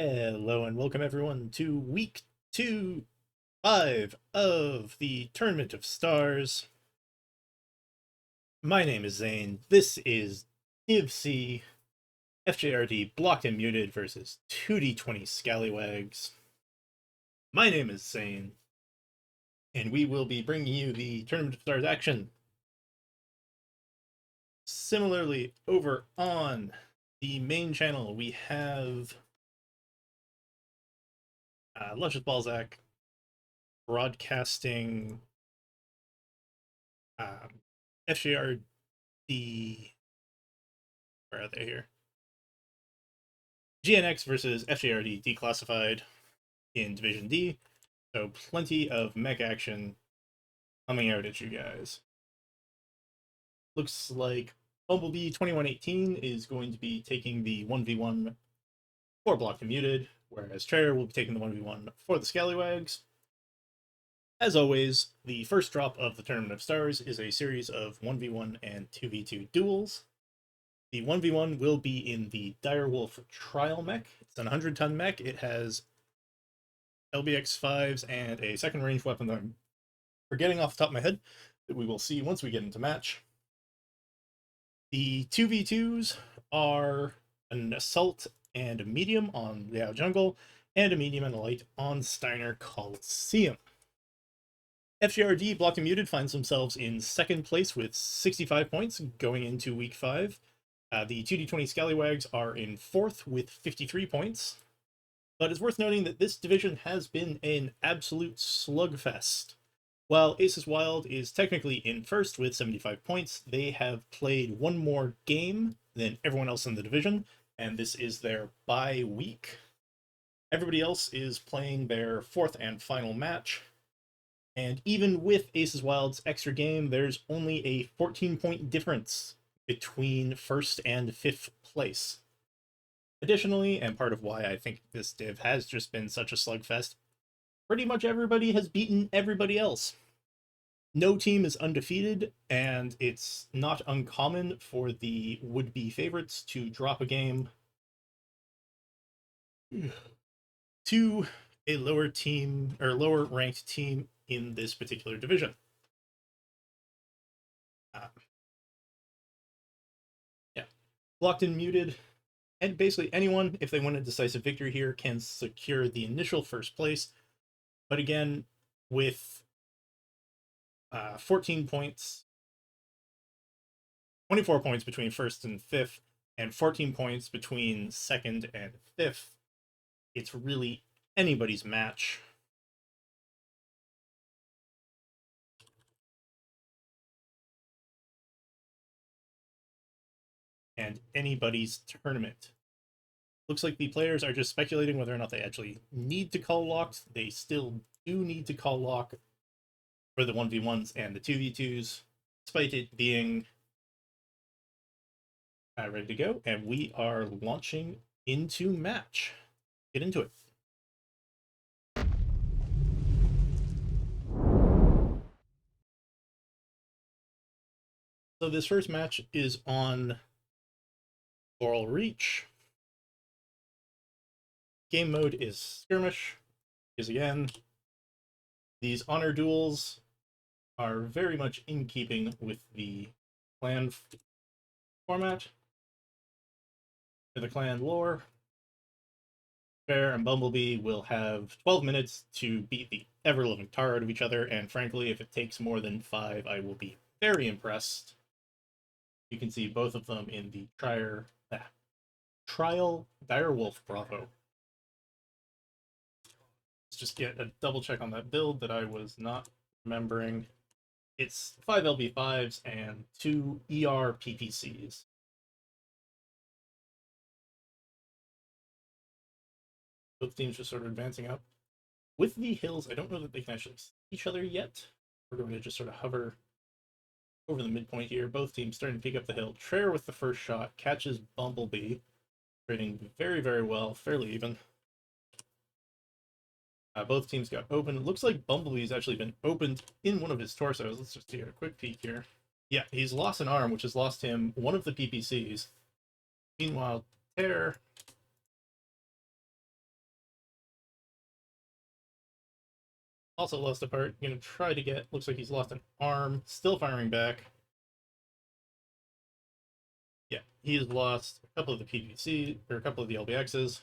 Hello and welcome everyone to week 5 of the Tournament of Stars. My name is Zane. This is Div C, FJRD Blocked and Muted versus 2D20 Scallywags. My name is Zane, and we will be bringing you the Tournament of Stars action. Similarly, over on the main channel, we have Luscious Balzac broadcasting FJRD. Where are they here? GNX versus FJRD Declassified in Division D. So plenty of mech action coming out at you guys. Looks like Bumblebee 2118 is going to be taking the 1v1 for Blocked and Muted, whereas Trayer will be taking the 1v1 for the Scallywags. As always, the first drop of the Tournament of Stars is a series of 1v1 and 2v2 duels. The 1v1 will be in the Direwolf Trial mech. It's an 100-ton mech. It has LBX-5s and a second range weapon that I'm forgetting off the top of my head that we will see once we get into match. The 2v2s are an Assault and a Medium on Liao Jungle, and a Medium and a Light on Steiner Coliseum. FJRD Blocked and Muted finds themselves in second place with 65 points going into week 5. The 2D20 Scallywags are in fourth with 53 points. But it's worth noting that this division has been an absolute slugfest. While Aces Wild is technically in first with 75 points, they have played one more game than everyone else in the division, and this is their bye week. Everybody else is playing their fourth and final match, and even with Aces Wild's extra game, there's only a 14-point difference between first and fifth place. Additionally, and part of why I think this div has just been such a slugfest, pretty much everybody has beaten everybody else. No team is undefeated, and it's not uncommon for the would-be favorites to drop a game to a lower team or lower ranked team in this particular division. Yeah, Blocked and Muted, and basically anyone, if they win a decisive victory here, can secure the initial first place. But again, with 14 points, 24 points between first and fifth, and 14 points between second and fifth, it's really anybody's match. And anybody's tournament. Looks like the players are just speculating whether or not they actually need to call locked. They still do need to call lock for the 1v1s and the 2v2s, despite it being ready to go. And we are launching into match. Get into it. So this first match is on Laurel Reach. Game mode is skirmish, because again, these honor duels are very much in keeping with the clan format. For the clan lore, Bear and Bumblebee will have 12 minutes to beat the ever-living tar out of each other, and frankly, if it takes more than 5, I will be very impressed. You can see both of them in the Trial Direwolf Bravo. Let's just get a double check on that build that I was not remembering. It's 5 LB5s and 2 ER PPCs. Both teams just sort of advancing up. With the hills, I don't know that they can actually see each other yet. We're going to just sort of hover over the midpoint here. Both teams starting to pick up the hill. Trayer with the first shot catches Bumblebee, trading very, very well, fairly even. Both teams got open. It looks like Bumblebee's actually been opened in one of his torsos. Let's just take a quick peek here. Yeah, he's lost an arm, which has lost him one of the PPCs. Meanwhile, Tear Also lost a part. Gonna try to get. Looks like he's lost an arm. Still firing back. Yeah, he's lost a couple of the PVC or a couple of the LBXs.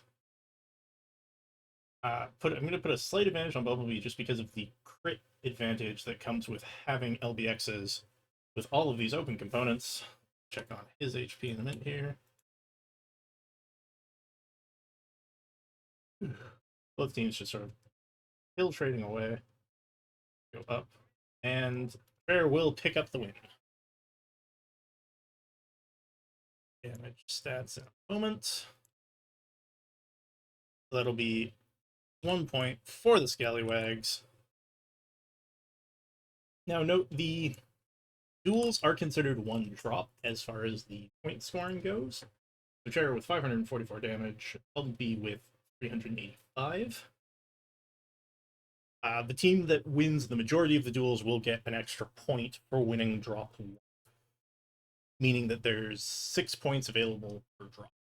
I'm going to put a slight advantage on Bumblebee just because of the crit advantage that comes with having LBXs with all of these open components. Check on his HP in a minute here. Both teams just sort of infiltrating away. Go up. And Bear will pick up the win. Damage stats in a moment. That'll be 1 point for the Scallywags. Now note the duels are considered one drop as far as the point scoring goes. The Chair with 544 damage, Bumblebee with 385. The team that wins the majority of the duels will get an extra point for winning drop 1, meaning that there's 6 points available per drop.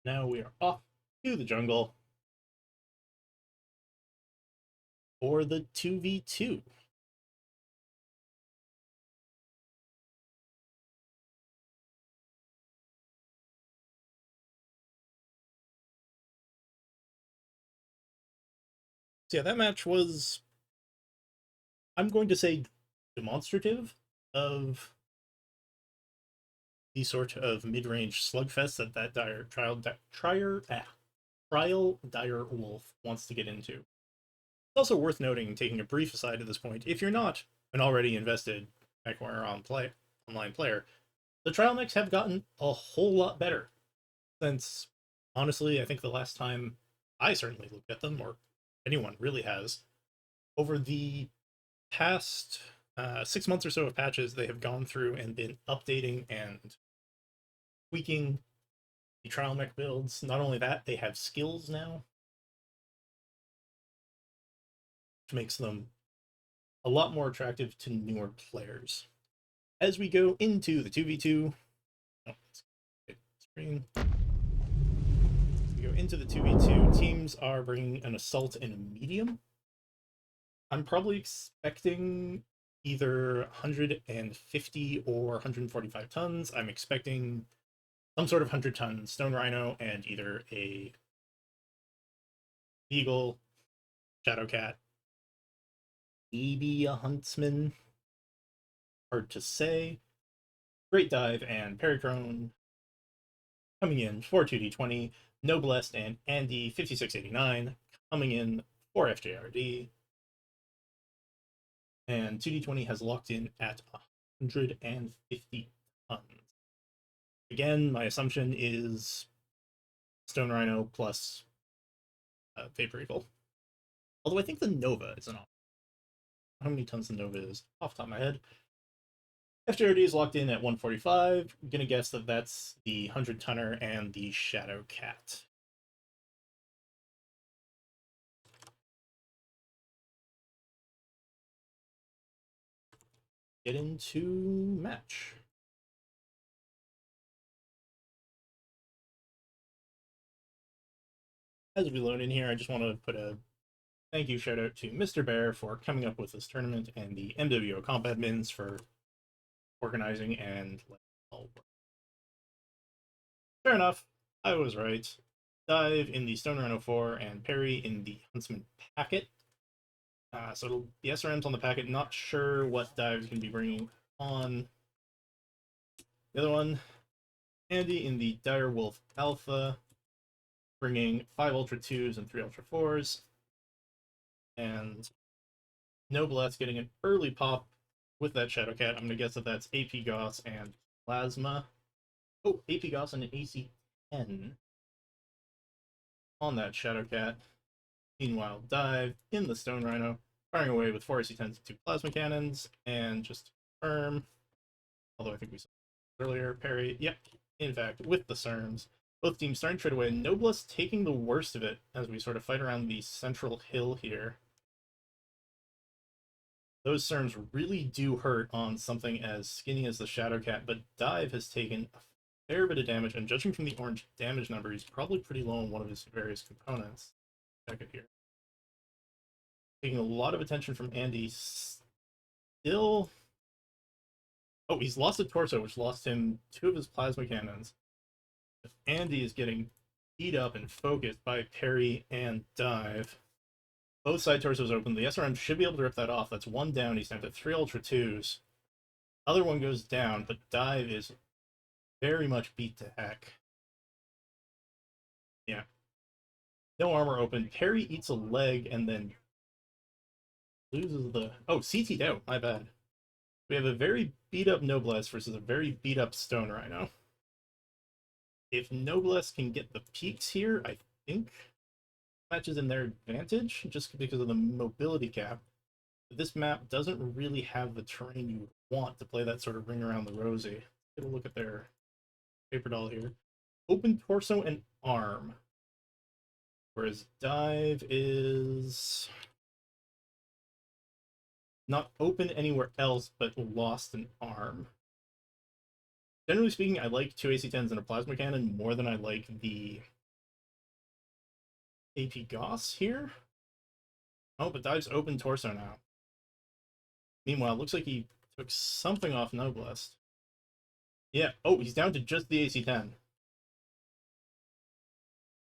Now we are off to the jungle for the 2v2. So yeah, that match was, I'm going to say, demonstrative of the sort of mid-range slugfest that Trial Dire Wolf wants to get into. It's also worth noting, taking a brief aside at this point, if you're not an already invested MechWarrior online player, the trial mechs have gotten a whole lot better since, honestly, I think the last time I certainly looked at them, or anyone really has, over the past 6 months or so of patches, they have gone through and been updating and tweaking the trial mech builds. Not only that, they have skills now, which makes them a lot more attractive to newer players. As we go into the 2v2, screen. We go into the 2v2, teams are bringing an assault and a medium. I'm probably expecting either 150 or 145 tons. I'm expecting some sort of 100-ton Stone Rhino and either a Beagle, Shadowcat, maybe a Huntsman. Hard to say. Great Dive and Pericrone coming in for 2d20. Noblest and Andy 5689 coming in for FJRD. And 2d20 has locked in at 150 tons. Again, my assumption is Stone Rhino plus Vapor Eagle. Although I think the Nova is an option. How many tons the Nova is off the top of my head. FJRD is locked in at 145. I'm gonna guess that that's the 100-tonner and the Shadowcat. Get into match. As we load in here, I just want to put a thank you shout out to Mr. Bear for coming up with this tournament and the MWO comp admins for organizing and letting it all work. Fair enough, I was right. Dive in the Stone Rhino 4 and Parry in the Huntsman packet. So it'll be SRMs on the packet. Not sure what Dive's going to be bringing on. The other one, Andy in the Dire Wolf Alpha, bringing 5 Ultra 2s and 3 Ultra 4s. And Noblesse getting an early pop with that Shadowcat. I'm going to guess that that's AP Goss and Plasma. Oh, AP Goss and an AC 10 on that Shadowcat. Meanwhile, Dive in the Stone Rhino, firing away with 4 AC-10s and 2 Plasma Cannons, and just confirm, although I think we saw earlier, Parry, yep, in fact, with the SERMs. Both teams starting trade away. Noblesse taking the worst of it as we sort of fight around the central hill here. Those CERMs really do hurt on something as skinny as the Shadow Cat, but Dive has taken a fair bit of damage, and judging from the orange damage number, he's probably pretty low on one of his various components. Check it here. Taking a lot of attention from Andy. Still... Oh, he's lost a torso, which lost him 2 of his plasma cannons. Andy is getting beat up and focused by Parry and Dive. Both side torsos open. The SRM should be able to rip that off. That's 1 down. He's down to 3 Ultra 2s. Other one goes down, but Dive is very much beat to heck. Yeah. No armor open. Parry eats a leg and then loses the... Oh, CT'd out. My bad. We have a very beat up Noblesse versus a very beat up Stone Rhino. If Noblesse can get the peaks here, I think matches in their advantage just because of the mobility cap. But this map doesn't really have the terrain you would want to play that sort of ring around the rosy. Get a look at their paper doll here. Open torso and arm. Whereas Dive is not open anywhere else, but lost an arm. Generally speaking, I like 2 AC-10s and a plasma cannon more than I like the AP Goss here. Oh, but Dive's open torso now. Meanwhile, looks like he took something off Noblest. Yeah, oh, he's down to just the AC-10.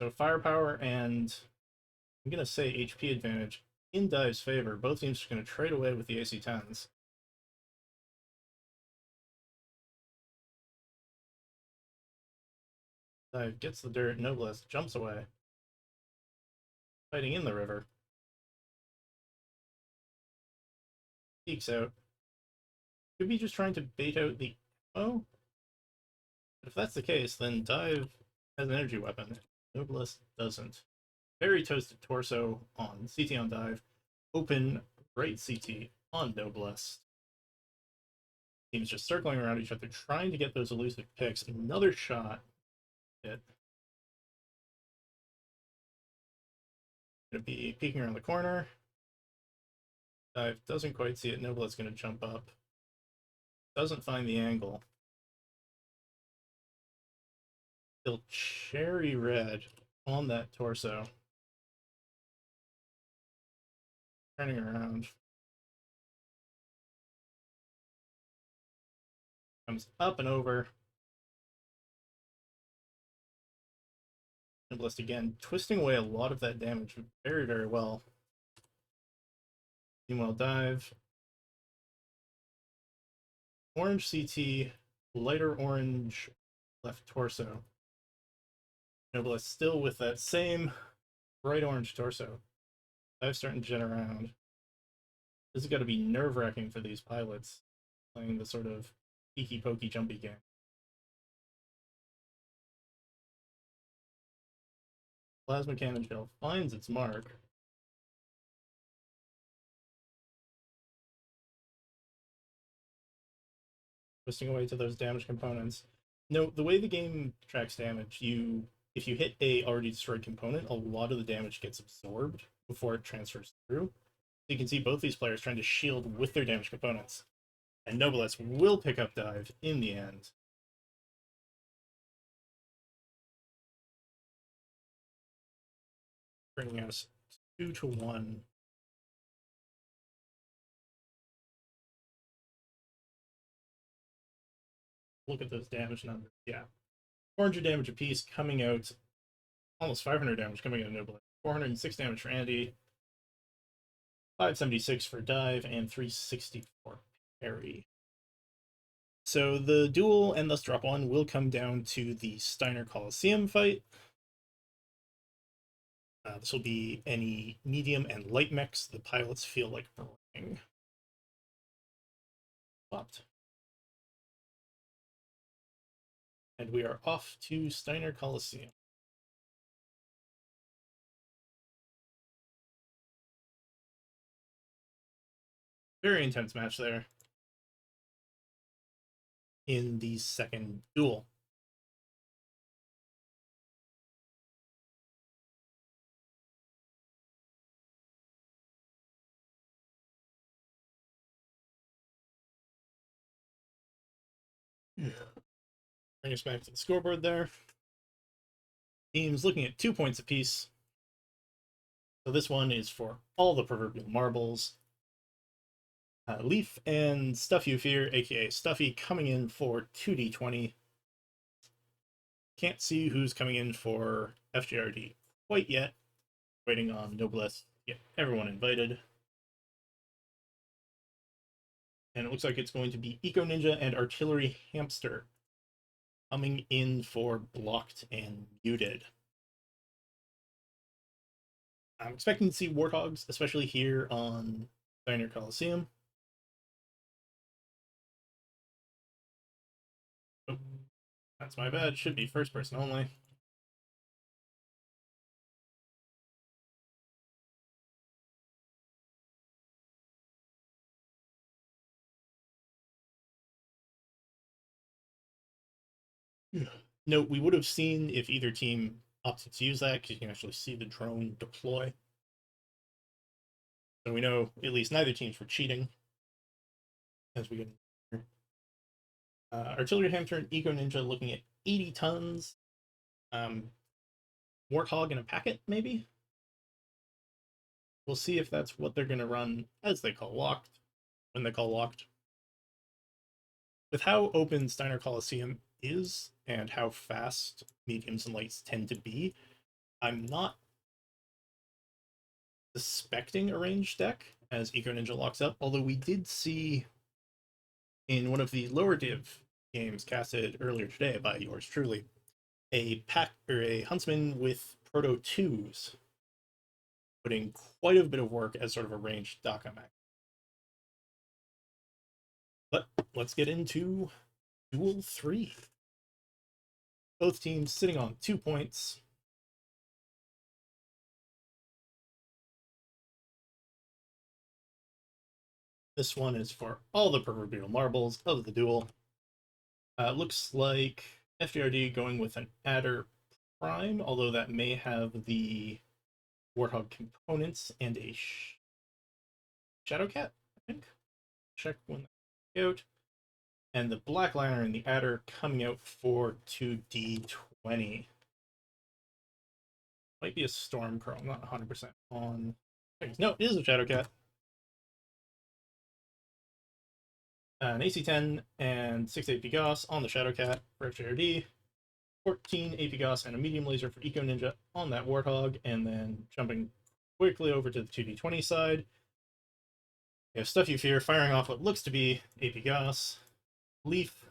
So firepower and, I'm going to say HP advantage in Dive's favor. Both teams are going to trade away with the AC-10s. Dive gets the dirt, Noblest jumps away. Fighting in the river. Peeks out. Could be just trying to bait out the ammo. But if that's the case, then Dive has an energy weapon. Noblest doesn't. Very toasted torso on CT on Dive. Open right CT on Noblest. Teams just circling around each other, trying to get those elusive picks. Another shot. Hit. Gonna be peeking around the corner. Dive doesn't quite see it. Noblest's gonna jump up. Doesn't find the angle. Still cherry red on that torso. Turning around. Comes up and over. Noblest again, twisting away a lot of that damage very, very well. Meanwhile, Dive. Orange CT, lighter orange left torso. Noblest still with that same bright orange torso. Dive starting to jet around. This has got to be nerve-wracking for these pilots, playing the sort of peeky pokey jumpy game. Plasma cannon shell finds its mark. Twisting away to those damage components. No, the way the game tracks damage, if you hit a already destroyed component, a lot of the damage gets absorbed before it transfers through. You can see both these players trying to shield with their damage components. And Noblesse will pick up Dive in the end. Bringing us 2-1. Look at those damage numbers. Yeah. 400 damage apiece coming out. Almost 500 damage coming out of Noblesse. 406 damage for Andy. 576 for Dive, and 360 for Parry. So the duel and thus drop one will come down to the Steiner Coliseum fight. This will be any medium and light mix the pilots feel like bringing. Swapped. And we are off to Steiner Coliseum. Very intense match there in the second duel. Bring us back to the scoreboard there. Teams looking at 2 points apiece. So this one is for all the proverbial marbles. Leaf and Stuff You Fear, aka Stuffy, coming in for 2d20. Can't see who's coming in for FJRD quite yet. Waiting on Noblesse to get everyone invited. And it looks like it's going to be Eco Ninja and Artillery Hamster coming in for Blocked and Muted. I'm expecting to see Warthogs, especially here on Steiner Coliseum. Oh, that's my bad. Should be first person only. Note, we would have seen if either team opted to use that, because you can actually see the drone deploy. So we know at least neither teams were cheating. As we get Artillery Hamster and Eco Ninja looking at 80 tons. Warthog in a packet, maybe? We'll see if that's what they're going to run as they call locked, when they call locked. With how open Steiner Coliseum is and how fast mediums and lights tend to be, I'm not suspecting a ranged deck as Eco Ninja locks up, although we did see in one of the lower div games casted earlier today by yours truly, a pack or a huntsman with Proto 2s putting quite a bit of work as sort of a ranged Daka mech. But let's get into Duel 3. Both teams sitting on 2 points. This one is for all the proverbial marbles of the duel. Looks like FJRD going with an Adder Prime, although that may have the Warthog components and a Shadowcat, I think. Check when that out. And the Black Liner and the Adder coming out for 2d20. Might be a Stormcrow, I'm not 100% on. No, it is a Shadowcat. An AC-10 and 6 AP Gauss on the Shadowcat for FJRD. 14 AP Gauss and a medium laser for Eco Ninja on that Warthog, and then jumping quickly over to the 2d20 side. We have Stuff You Fear firing off what looks to be AP Gauss. Leaf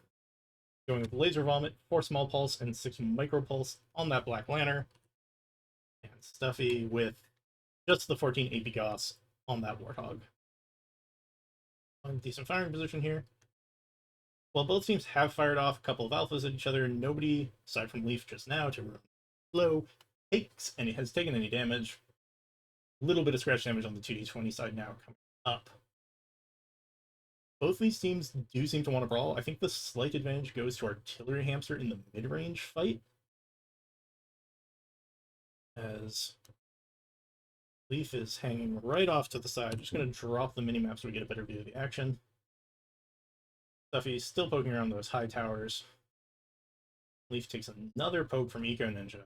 going with Laser Vomit, 4 Small Pulse, and 6 Micro Pulse on that Black Lantern. And Stuffy with just the 14 AP Gauss on that Warthog. Decent firing position here. While both teams have fired off a couple of alphas at each other, nobody, aside from Leaf just now to run low, takes and has taken any damage. A little bit of scratch damage on the 2d20 side now coming up. Both these teams do seem to want to brawl. I think the slight advantage goes to Artillery Hamster in the mid-range fight, as Leaf is hanging right off to the side. Just going to drop the minimap so we get a better view of the action. Stuffy still poking around those high towers. Leaf takes another poke from Eco Ninja.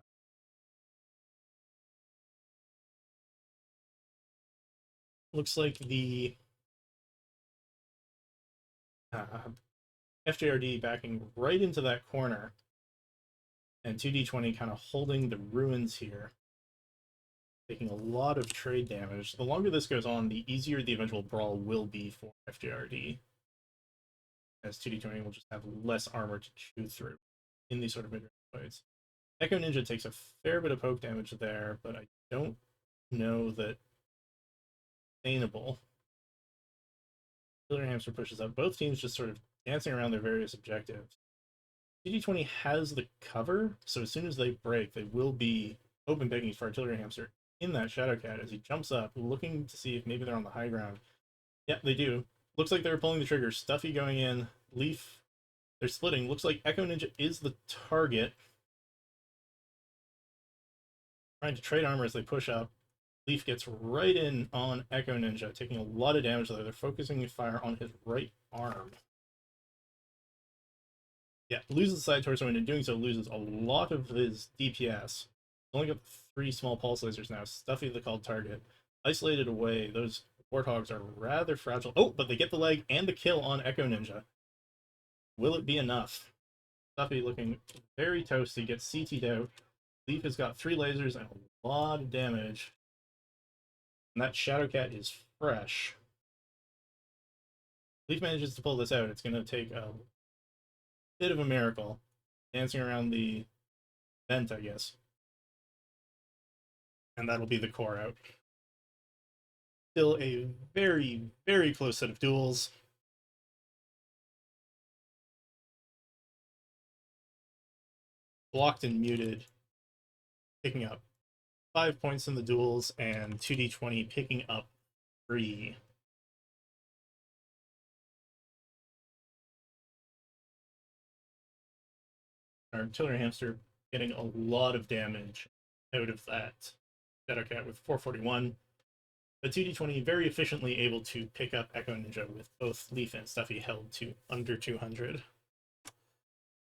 Looks like the FJRD backing right into that corner, and 2d20 kind of holding the ruins here, taking a lot of trade damage. The longer this goes on, the easier the eventual brawl will be for FJRD, as 2d20 will just have less armor to chew through in these sort of mid-range fights. Echo Ninja takes a fair bit of poke damage there, but I don't know that sustainable. Killer Hamster pushes up. Both teams just sort of dancing around their various objectives. CG20 has the cover, so as soon as they break, they will be open pickings for Artillery Hamster in that Shadowcat as he jumps up, looking to see if maybe they're on the high ground. Yep, they do. Looks like they're pulling the trigger. Stuffy going in. Leaf, they're splitting. Looks like Echo Ninja is the target. Trying to trade armor as they push up. Leaf gets right in on Echo Ninja, taking a lot of damage there. They're focusing fire on his right arm. Yeah, loses the side torso, and in doing so loses a lot of his DPS. Only got 3 small pulse lasers now. Stuffy the called target. Isolated away. Those warthogs are rather fragile. Oh, but they get the leg and the kill on Echo Ninja. Will it be enough? Stuffy looking very toasty. Gets CT'd out. Leaf has got 3 lasers and a lot of damage. And that Shadowcat is fresh. Leaf manages to pull this out. It's going to take a bit of a miracle. Dancing around the vent, I guess. And that'll be the core out. Still a very, very close set of duels. Blocked and muted, picking up 5 points in the duels, and 2d20 picking up 3. Our artillery hamster getting a lot of damage out of that Shadowcat with 441. But 2d20 very efficiently able to pick up Echo Ninja with both Leaf and Stuffy held to under 200.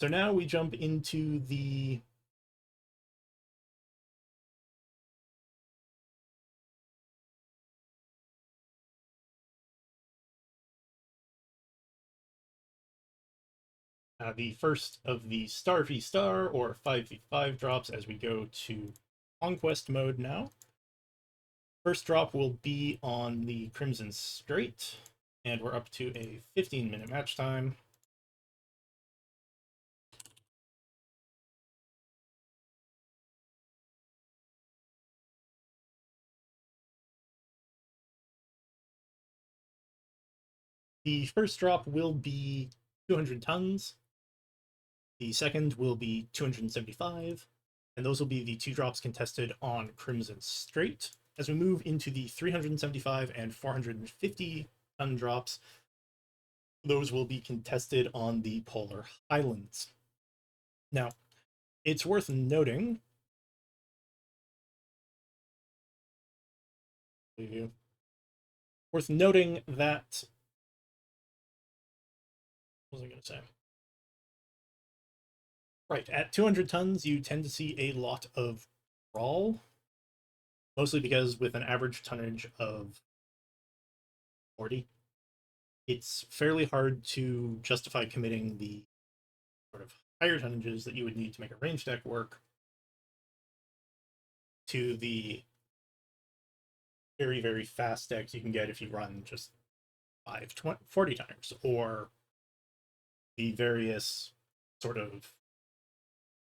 So now we jump into the the first of the Star v Star or 5v5 drops as we go to Conquest mode now. First drop will be on the Crimson Strait, and we're up to a 15-minute match time. The first drop will be 200 tons. The second will be 275, and those will be the 2 drops contested on Crimson Strait. As we move into the 375 and 450 ton drops, those will be contested on the Polar Highlands. Now, it's worth noting that what was I going to say? Right, at 200 tons, you tend to see a lot of brawl, mostly because with an average tonnage of 40, it's fairly hard to justify committing the sort of higher tonnages that you would need to make a range deck work to the very, very fast decks you can get if you run just 40 times, or the various sort of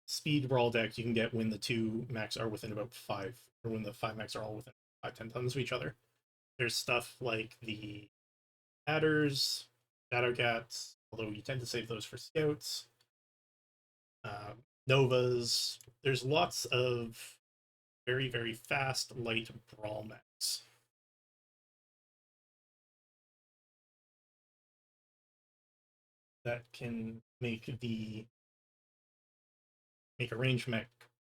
speed brawl decks you can get when the 2 max are within about 5, or when the 5 max are all within 5-10 tons of each other. There's stuff like the Adders, Shadowcats, although you tend to save those for scouts, Novas. There's lots of very, very fast, light brawl mechs. That can make a range mech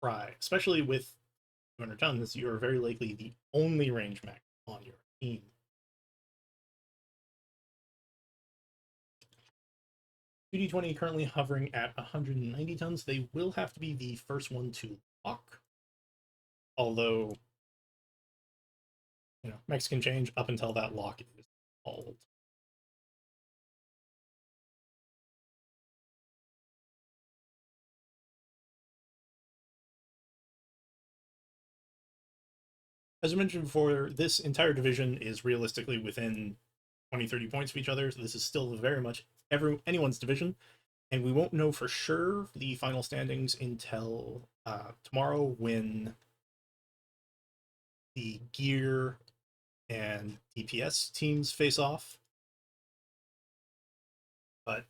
cry, especially with 200 tons. You are very likely the only range mech on your team. UD20 currently hovering at 190 tons. They will have to be the first one to lock, although mechs can change up until that lock is called. As I mentioned before, this entire division is realistically within 20-30 points of each other, so this is still very much anyone's division, and we won't know for sure the final standings until tomorrow, when the gear and DPS teams face off. But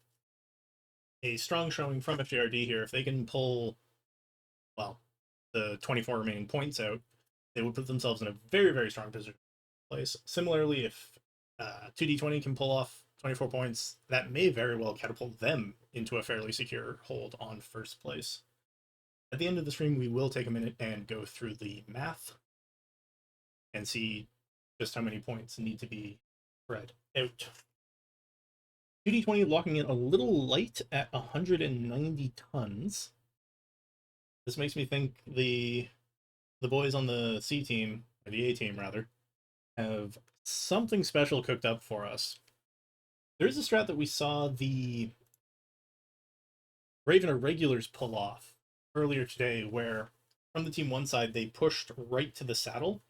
a strong showing from FJRD here. If they can pull, well, the 24 remaining points out, they would put themselves in a very, very strong position. Similarly, if 2d20 can pull off 24 points, that may very well catapult them into a fairly secure hold on first place. At the end of the stream, we will take a minute and go through the math and see just how many points need to be spread out. 2D20 locking in a little light at 190 tons. This makes me think the boys on the C team, or the A team rather, have something special cooked up for us. There's a strat that we saw the Raven Irregulars pull off earlier today, where from the Team 1 side, they pushed right to the saddle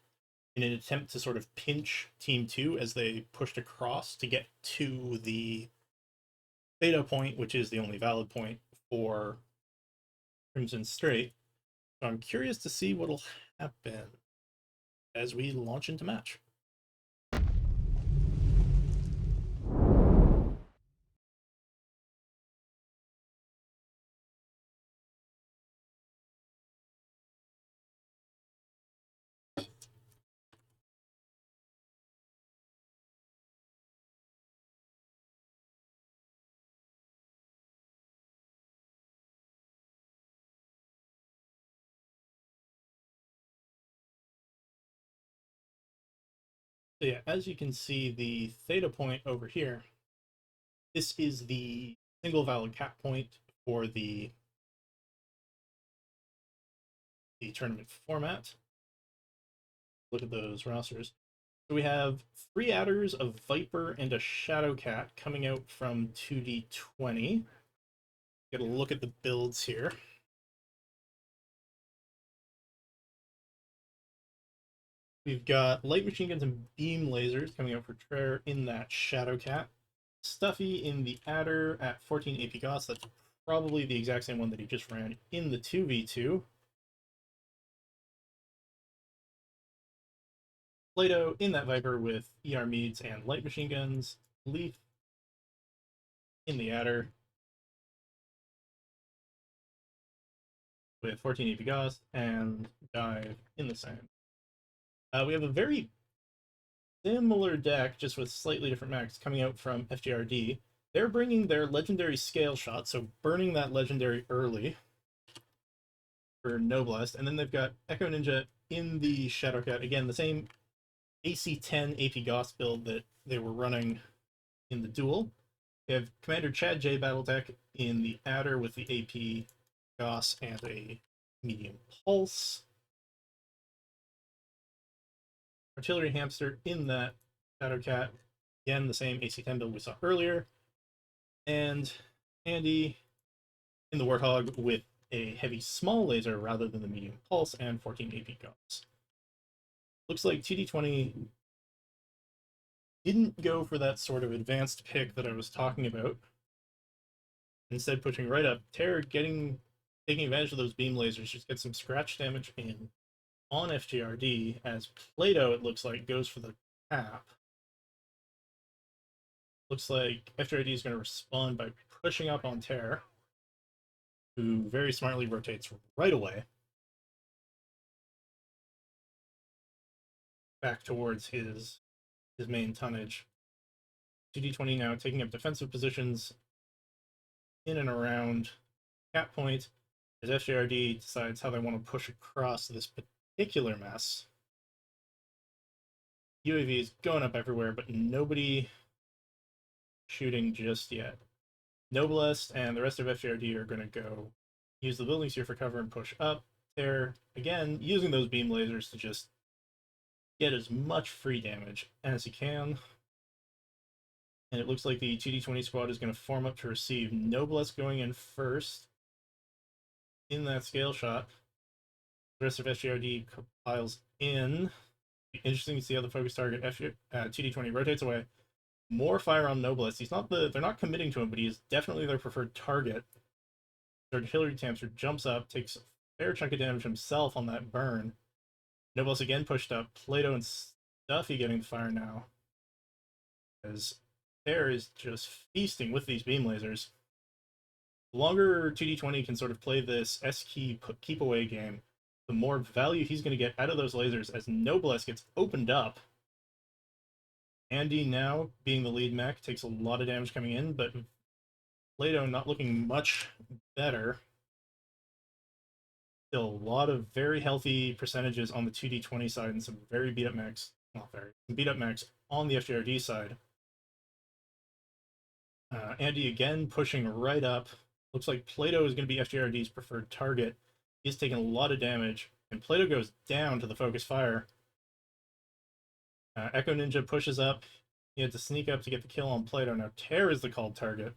in an attempt to sort of pinch Team 2 as they pushed across to get to the theta point, which is the only valid point for Crimson Strait. So I'm curious to see what'll happen as we launch into match. So yeah, as you can see, the theta point over here, this is the single valid cap point for the tournament format. Look at those rosters. So we have 3 adders, a Viper, and a Shadowcat coming out from 2D20. Get a look at the builds here. We've got light machine guns and beam lasers coming out for Trare in that Shadowcat. Stuffy in the adder at 14 AP Goss. That's probably the exact same one that he just ran in the 2v2. Plato in that Viper with ER Meads and light machine guns. Leaf in the adder with 14 AP Goss, and Dive in the same. We have a very similar deck, just with slightly different mechs, coming out from FGRD. They're bringing their legendary scale shot, so burning that legendary early for Noblest, and then they've got Echo Ninja in the Shadowcat. Again, the same AC10 AP Goss build that they were running in the duel. They have Commander Chad J Battletech in the Adder with the AP Goss and a medium pulse. Artillery Hamster in that Shadowcat. Again, the same AC10 build we saw earlier. And Andy in the Warthog with a heavy small laser rather than the medium pulse and 14 AP guns. Looks like TD20 didn't go for that sort of advanced pick that I was talking about. Instead, pushing right up. Terror taking advantage of those beam lasers, just get some scratch damage in on FGRD, as Plato, it looks like, goes for the tap. Looks like FGRD is going to respond by pushing up on Terror, who very smartly rotates right away back towards his main tonnage. GD20 now taking up defensive positions in and around cap point as FGRD decides how they want to push across this particular mess. UAV is going up everywhere, but nobody shooting just yet. Noblest and the rest of FGRD are going to go use the buildings here for cover and push up. They're, again, using those beam lasers to just get as much free damage as you can. And it looks like the TD20 squad is going to form up to receive. Noblest going in first in that scale shot. The rest of FGRD piles in. Interesting to see how the focus target TD20 rotates away. More fire on Noblest. They're not committing to him, but he is definitely their preferred target. Artillery Tamster jumps up, takes a fair chunk of damage himself on that burn. Noblest again pushed up. Plato and Stuffy getting the fire now, as Bear is just feasting with these beam lasers. The longer 2D20 can sort of play this S-key keep away game, the more value he's going to get out of those lasers as Noblest gets opened up. Andy now, being the lead mech, takes a lot of damage coming in, but Plato not looking much better. Still a lot of very healthy percentages on the 2D20 side and some very beat up mechs. Not very, some beat up mechs on the FGRD side. Andy again pushing right up. Looks like Plato is going to be FGRD's preferred target. He's taking a lot of damage, and Plato goes down to the focus fire. Echo Ninja pushes up. He had to sneak up to get the kill on Plato. Now Tear is the called target.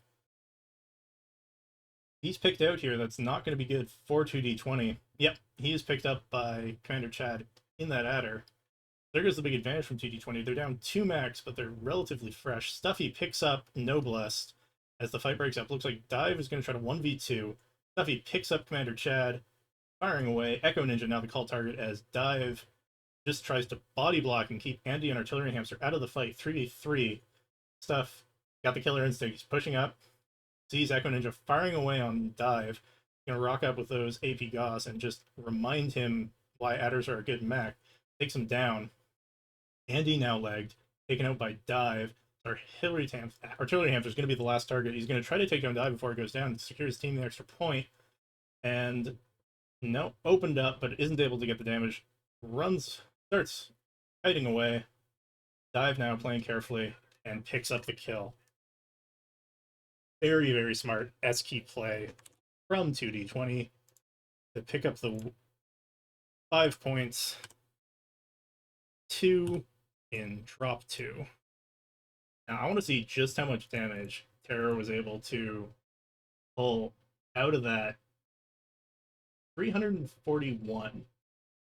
He's picked out here. That's not going to be good for 2D20. Yep, he is picked up by Commander Chad in that adder. There goes the big advantage from 2D20. They're down 2 max, but they're relatively fresh. Stuffy picks up Noblest as the fight breaks up. Looks like Dive is going to try to 1v2. Stuffy picks up Commander Chad, firing away. Echo Ninja now the call target as Dive just tries to body block and keep Andy and Artillery Hamster out of the fight. 3v3. Stuff got the killer instinct. He's pushing up. Sees Echo Ninja firing away on Dive. Gonna rock up with those AP Gauss and just remind him why adders are a good mech. Takes him down. Andy now legged, taken out by Dive. Artillery Hamster is going to be the last target. He's going to try to take down Dive before it goes down, secure his team the extra point, and no, opened up, but isn't able to get the damage. Starts fighting away. Dive now playing carefully and picks up the kill. Very, very smart S-key play from 2D20 to pick up the 5 points. 2 in drop 2. Now, I want to see just how much damage Terror was able to pull out of that. 341.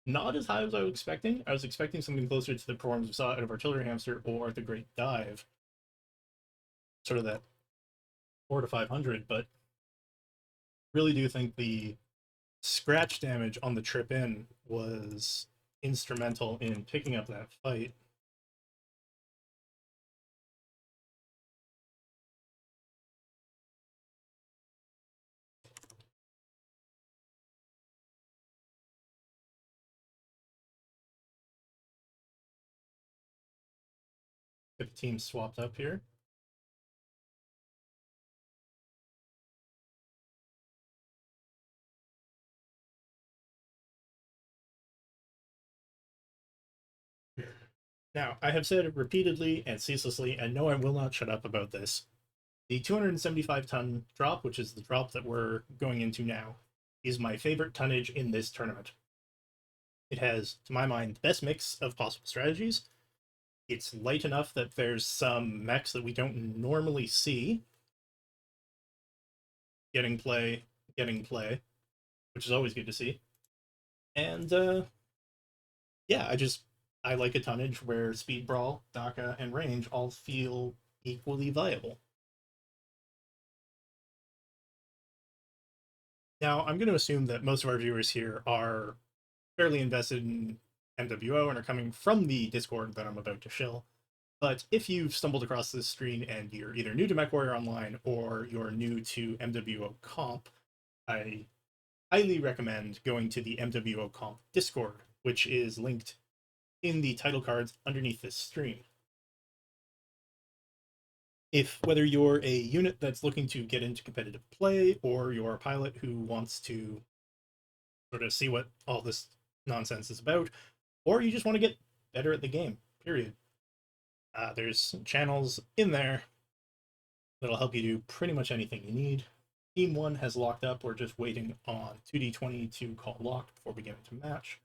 Not as high as I was expecting. I was expecting something closer to the performance we saw out of Artillery Hamster or the Great Dive. Sort of that 400 to 500, but really do think the scratch damage on the trip in was instrumental in picking up that fight. Get the team swapped up here. Now, I have said repeatedly and ceaselessly, and no, I will not shut up about this. The 275-ton drop, which is the drop that we're going into now, is my favorite tonnage in this tournament. It has, to my mind, the best mix of possible strategies. It's light enough that there's some mechs that we don't normally see getting play, which is always good to see. And yeah, I like a tonnage where speed brawl, DACA, and range all feel equally viable. Now, I'm going to assume that most of our viewers here are fairly invested in MWO and are coming from the Discord that I'm about to shill. But if you've stumbled across this screen and you're either new to MechWarrior Online or you're new to MWO Comp, I highly recommend going to the MWO Comp Discord, which is linked in the title cards underneath this stream. If whether you're a unit that's looking to get into competitive play or you're a pilot who wants to sort of see what all this nonsense is about, or you just want to get better at the game, period. There's channels in there that'll help you do pretty much anything you need. Team 1 has locked up. We're just waiting on 2D20 to call locked before we get into match.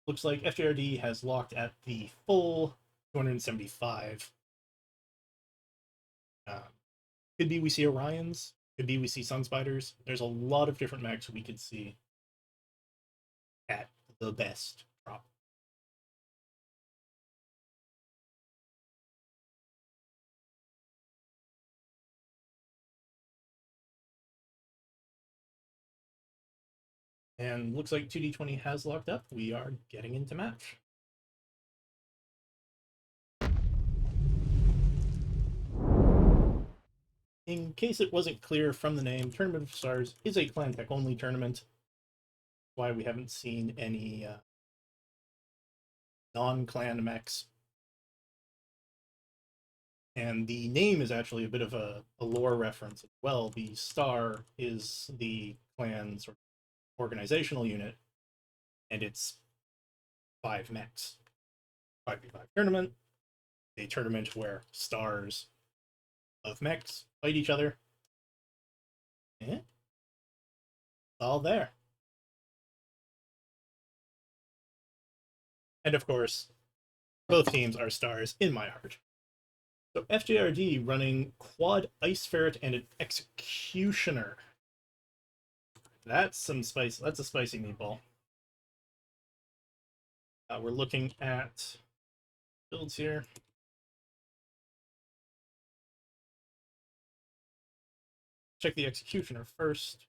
Looks like FJRD has locked at the full 275. Could be we see Orions. Could be we see Sunspiders. There's a lot of different mechs we could see at the best drop. And looks like 2D20 has locked up. We are getting into match. In case it wasn't clear from the name, Tournament of Stars is a clan tech only tournament. Why we haven't seen any non-clan mechs. And the name is actually a bit of a lore reference as well. The star is the clan's sort of organizational unit, and it's 5 mechs. 5v5 tournament, a tournament where stars of mechs fight each other. Yeah, it's all there. And of course, both teams are stars in my heart. So FJRD running quad Ice Ferret and an Executioner. That's some spice. That's a spicy meatball. We're looking at builds here. Check the Executioner first.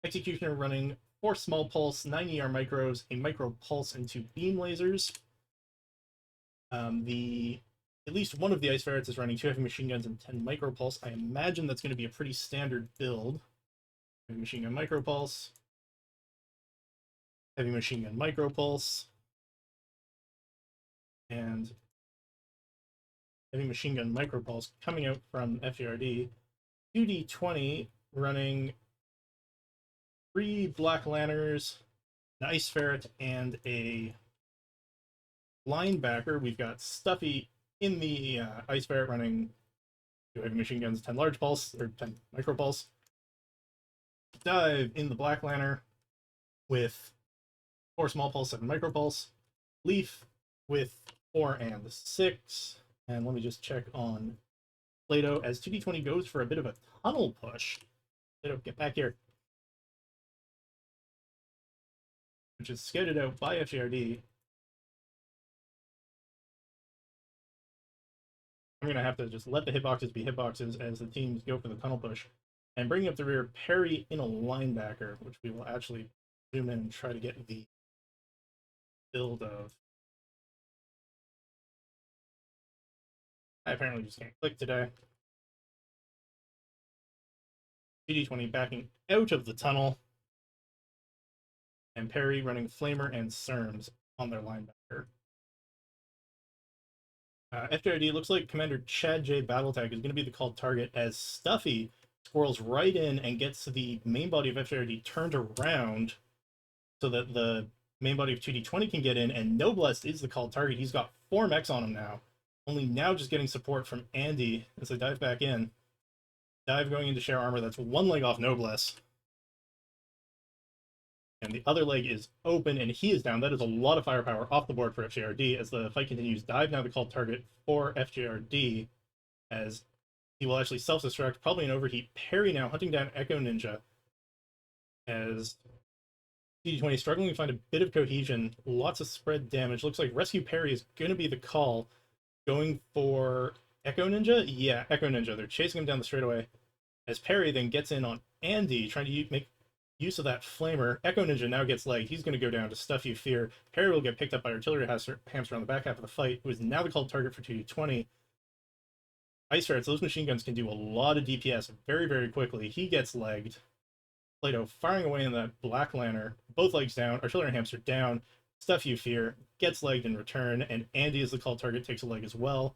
Executioner running 4 small pulse, 9 ER micros, a micro pulse, and 2 beam lasers. At least one of the Ice Ferrets is running 2 heavy machine guns and 10 micro pulse. I imagine that's going to be a pretty standard build. Heavy machine gun micro pulse, heavy machine gun micro pulse, and heavy machine gun micro pulse coming out from FJRD. 2D20 running 3 Black Lanners, an Ice Ferret, and a linebacker. We've got Stuffy in the Ice Ferret running 2 heavy machine guns, 10 large pulse, or 10 micro pulse. Dive in the Black Lanner with 4 small pulse, 7 micro pulse. Leaf with 4 and 6. And let me just check on Plato as 2D20 goes for a bit of a tunnel push. Plato, get back here. Which is scouted out by FJRD. I'm going to have to just let the hitboxes be hitboxes as the teams go for the tunnel push. And bringing up the rear, Perry in a linebacker, which we will actually zoom in and try to get the build of. I apparently just can't click today. 2D20 backing out of the tunnel. And Perry running Flamer and Cerms on their linebacker. FJRD looks like Commander Chad J. Battletech is going to be the called target as Stuffy squirrels right in and gets the main body of FJRD turned around so that the main body of 2D20 can get in, and Noblesse is the called target. He's got 4 mechs on him now. Only now just getting support from Andy as they dive back in. Dive going into share armor. That's 1 leg off Noblesse. And the other leg is open, and he is down. That is a lot of firepower off the board for FJRD. As the fight continues, Dive now the called target for FJRD, as he will actually self-destruct, probably an overheat. Perry now hunting down Echo Ninja, as CD20 struggling to find a bit of cohesion, lots of spread damage. Looks like Rescue Perry is going to be the call. Going for Echo Ninja? Yeah, Echo Ninja. They're chasing him down the straightaway, as Perry then gets in on Andy, trying to make use of that flamer. Echo Ninja now gets legged. He's going to go down to Stuff You Fear. Perry will get picked up by Artillery Hamster on the back half of the fight, who is now the called target for 2D20. Ice Ferrets, those machine guns can do a lot of DPS very, very quickly. He gets legged. Plato firing away in that Black Lantern. Both legs down. Artillery Hamster down. Stuff You Fear gets legged in return, and Andy is the called target, takes a leg as well.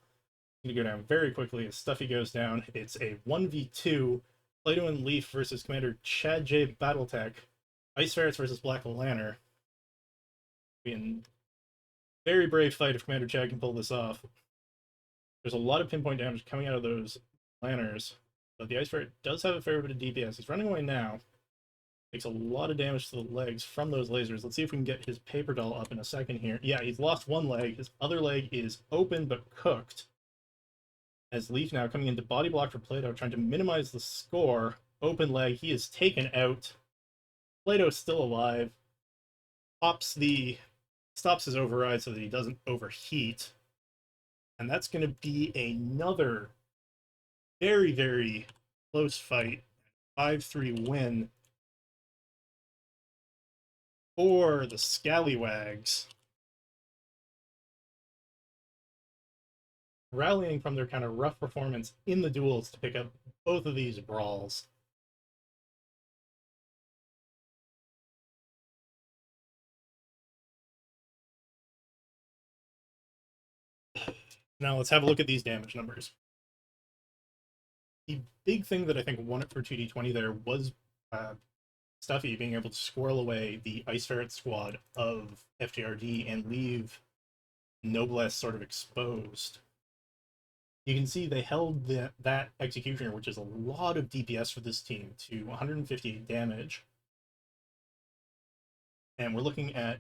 Going to go down very quickly as Stuffy goes down. It's a 1v2. Plato and Leaf versus Commander Chad J. Battletech. Ice Ferrets versus Black Lantern. Being very brave fight if Commander Chad can pull this off. There's a lot of pinpoint damage coming out of those Lanterns, but the Ice Ferret does have a fair bit of DPS. He's running away now. Takes a lot of damage to the legs from those lasers. Let's see if we can get his paper doll up in a second here. Yeah, he's lost 1 leg. His other leg is open but cooked. As Leaf now coming into body block for Plato, trying to minimize the score. Open leg, he is taken out. Plato's still alive. Stops his override so that he doesn't overheat. And that's going to be another very, very close fight. 5-3 win for the Scallywags. Rallying from their kind of rough performance in the duels to pick up both of these brawls. Now let's have a look at these damage numbers. The big thing that I think won it for 2D20 there was Stuffy being able to squirrel away the Ice Ferret squad of FJRD and leave Noblesse sort of exposed. You can see they held that Executioner, which is a lot of DPS for this team, to 158 damage. And we're looking at,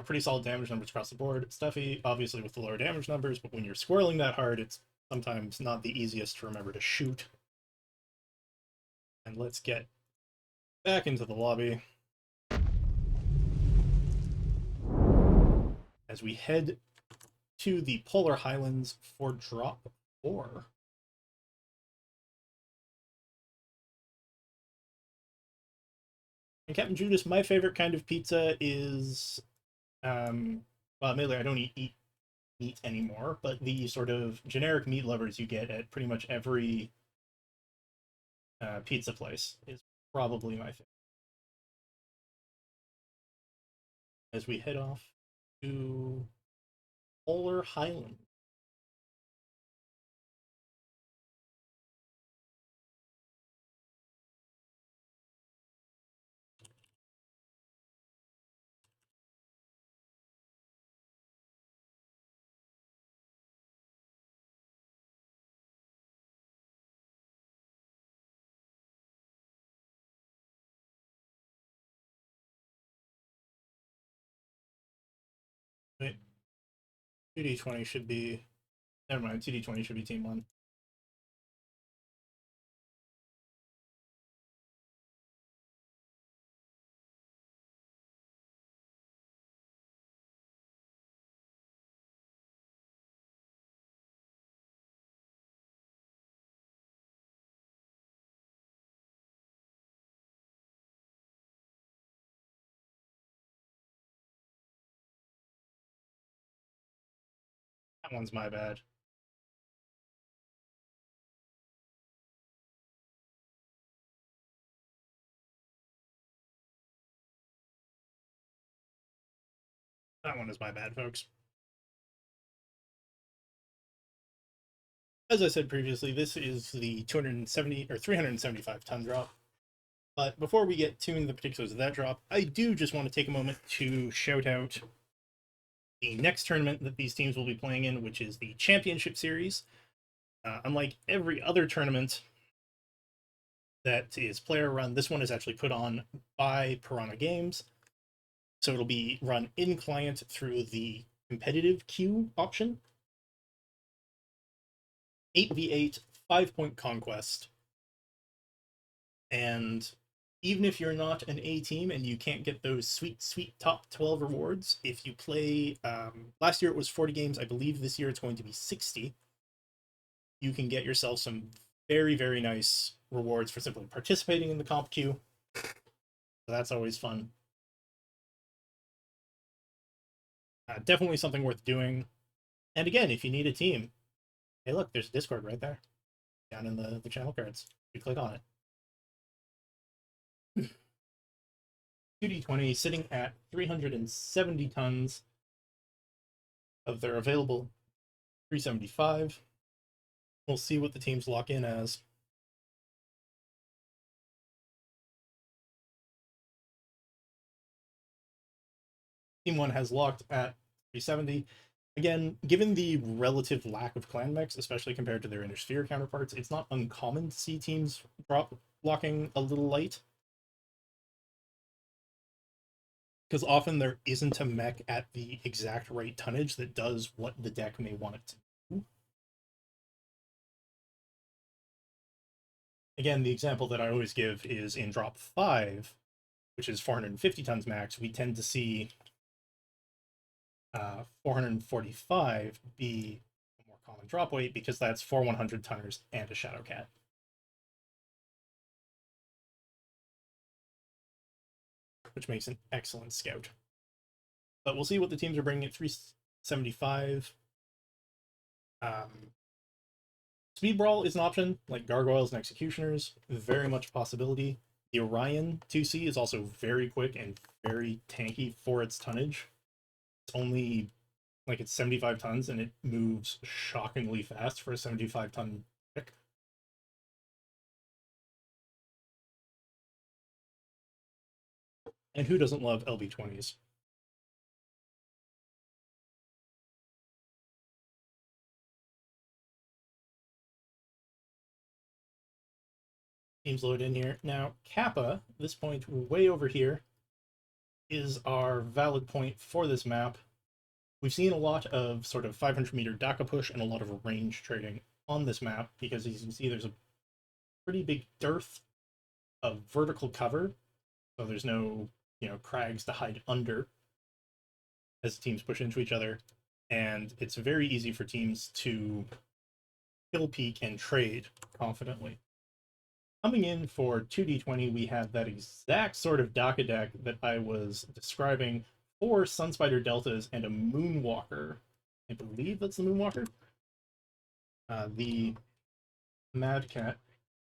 pretty solid damage numbers across the board. Stuffy, obviously, with the lower damage numbers, but when you're squirreling that hard, it's sometimes not the easiest to remember to shoot. And let's get back into the lobby as we head to the Polar Highlands for drop 4. And Captain Judas, my favorite kind of pizza is, well, admittedly, I don't eat meat anymore, but the sort of generic meat lovers you get at pretty much every pizza place is probably my favorite. As we head off to Polar Highland. Wait, 2D20 should be, never mind, 2D20 should be Team 1. That one's my bad. That one is my bad, folks. As I said previously, this is the 270 or 375 ton drop. But before we get to the particulars of that drop, I do just want to take a moment to shout out the next tournament that these teams will be playing in, which is the Championship Series. Unlike every other tournament that is player run, this one is actually put on by Piranha Games. So it'll be run in client through the competitive queue option. 8v8, 5-point conquest. And even if you're not an A team and you can't get those sweet top 12 rewards, if you play, last year it was 40 games, I believe this year it's going to be 60, you can get yourself some very nice rewards for simply participating in the comp queue. So that's always fun. Definitely something worth doing. And again, if you need a team, hey look, there's Discord right there, down in the channel cards. You click on it. 2D20 sitting at 370 tons of their available 375. We'll see what the teams lock in as. Team 1 has locked at 370. Again, given the relative lack of clan mechs, especially compared to their Inner Sphere counterparts, it's not uncommon to see teams drop locking a little light. Because often there isn't a mech at the exact right tonnage that does what the deck may want it to do. Again, the example that I always give is in drop 5, which is 450 tons max, we tend to see 445 be a more common drop weight because that's 4 100 tonners and a Shadow Cat. Which makes an excellent scout. But we'll see what the teams are bringing at 375. Speed Brawl is an option, like Gargoyles and Executioners, very much a possibility. The Orion 2C is also very quick and very tanky for its tonnage. It's only, like, it's 75 tons, and it moves shockingly fast for a 75-ton pick. And who doesn't love LB20s? Teams load in here. Now, Kappa, this point way over here, is our valid point for this map. We've seen a lot of sort of 500-meter DACA push and a lot of range trading on this map because, as you can see, there's a pretty big dearth of vertical cover, so there's no, crags to hide under as teams push into each other, and it's very easy for teams to kill peek and trade confidently. Coming in for 2D20, we have that exact sort of DACA deck that I was describing for Sunspider Deltas and a Moonwalker. I believe that's the Moonwalker. The Mad Cat.